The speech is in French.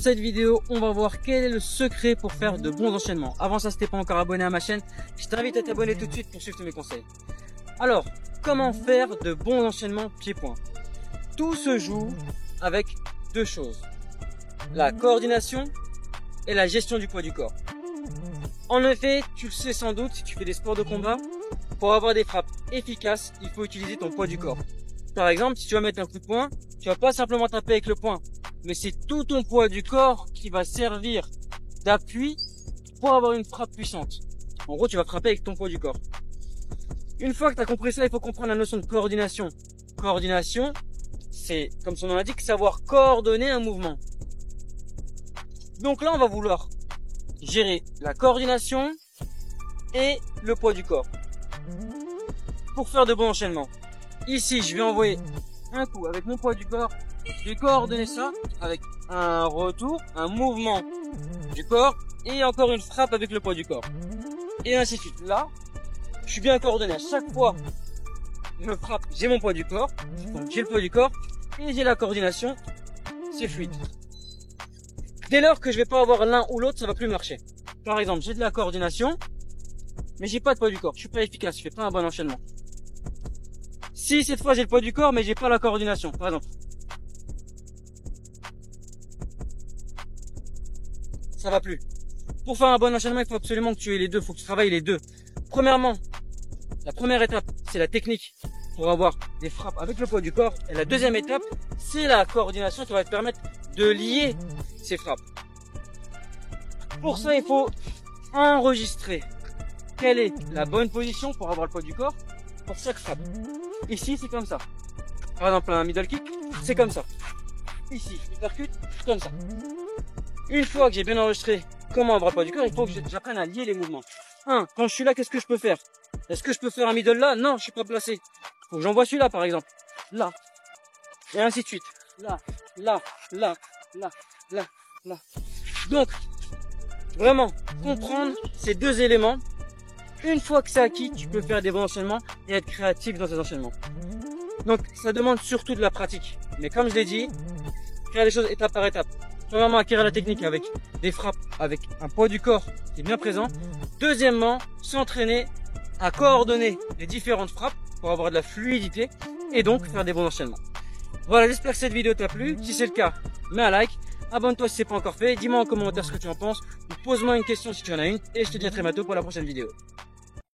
Cette vidéo, on va voir quel est le secret pour faire de bons enchaînements. Avant ça, si t'es pas encore abonné à ma chaîne, je t'invite à t'abonner tout de suite pour suivre tous mes conseils. Alors, comment faire de bons enchaînements pied-point? Tout se joue avec deux choses. La coordination et la gestion du poids du corps. En effet, tu le sais sans doute, si tu fais des sports de combat, pour avoir des frappes efficaces, il faut utiliser ton poids du corps. Par exemple, si tu vas mettre un coup de poing, tu vas pas simplement taper avec le poing, mais c'est tout ton poids du corps qui va servir d'appui pour avoir une frappe puissante. En gros, tu vas frapper avec ton poids du corps. Une fois que tu as compris ça, il faut comprendre la notion de coordination. Coordination, c'est, comme son nom l'indique, savoir coordonner un mouvement. Donc là, on va vouloir gérer la coordination et le poids du corps pour faire de bons enchaînements. Ici, je vais envoyer un coup avec mon poids du corps. Je vais coordonner ça avec un retour, un mouvement du corps et encore une frappe avec le poids du corps. Et ainsi de suite. Là, je suis bien coordonné. À chaque fois, je frappe, j'ai mon poids du corps. Donc j'ai le poids du corps et j'ai la coordination. C'est fluide. Dès lors que je vais pas avoir l'un ou l'autre, ça va plus marcher. Par exemple, j'ai de la coordination, mais j'ai pas de poids du corps. Je suis pas efficace, je fais pas un bon enchaînement. Si cette fois j'ai le poids du corps, mais j'ai pas la coordination, par exemple, ça va plus. Pour faire un bon enchaînement, il faut absolument que tu aies les deux, il faut que tu travailles les deux. Premièrement, la première étape, c'est la technique pour avoir des frappes avec le poids du corps. Et la deuxième étape, c'est la coordination qui va te permettre de lier ces frappes. Pour ça, il faut enregistrer quelle est la bonne position pour avoir le poids du corps pour chaque frappe. Ici, c'est comme ça. Par exemple, un middle kick, c'est comme ça. Ici, je percute, comme ça. Une fois que j'ai bien enregistré comment avoir le poids du corps, il faut que j'apprenne à lier les mouvements. Quand je suis là, qu'est-ce que je peux faire? Est-ce que je peux faire un middle là? Non, je suis pas placé. Faut que j'envoie celui-là, par exemple. Là. Et ainsi de suite. Là, là, là, là, là, là. Donc, vraiment, comprendre ces deux éléments. Une fois que c'est acquis, tu peux faire des bons enchaînements et être créatif dans tes enchaînements. Donc, ça demande surtout de la pratique. Mais comme je l'ai dit, faire les choses étape par étape. Premièrement, acquérir la technique avec des frappes, avec un poids du corps qui est bien présent. Deuxièmement, s'entraîner à coordonner les différentes frappes pour avoir de la fluidité et donc faire des bons enchaînements. Voilà, j'espère que cette vidéo t'a plu. Si c'est le cas, mets un like. Abonne-toi si c'est pas encore fait. Dis-moi en commentaire ce que tu en penses. Ou pose-moi une question si tu en as une. Et je te dis à très bientôt pour la prochaine vidéo.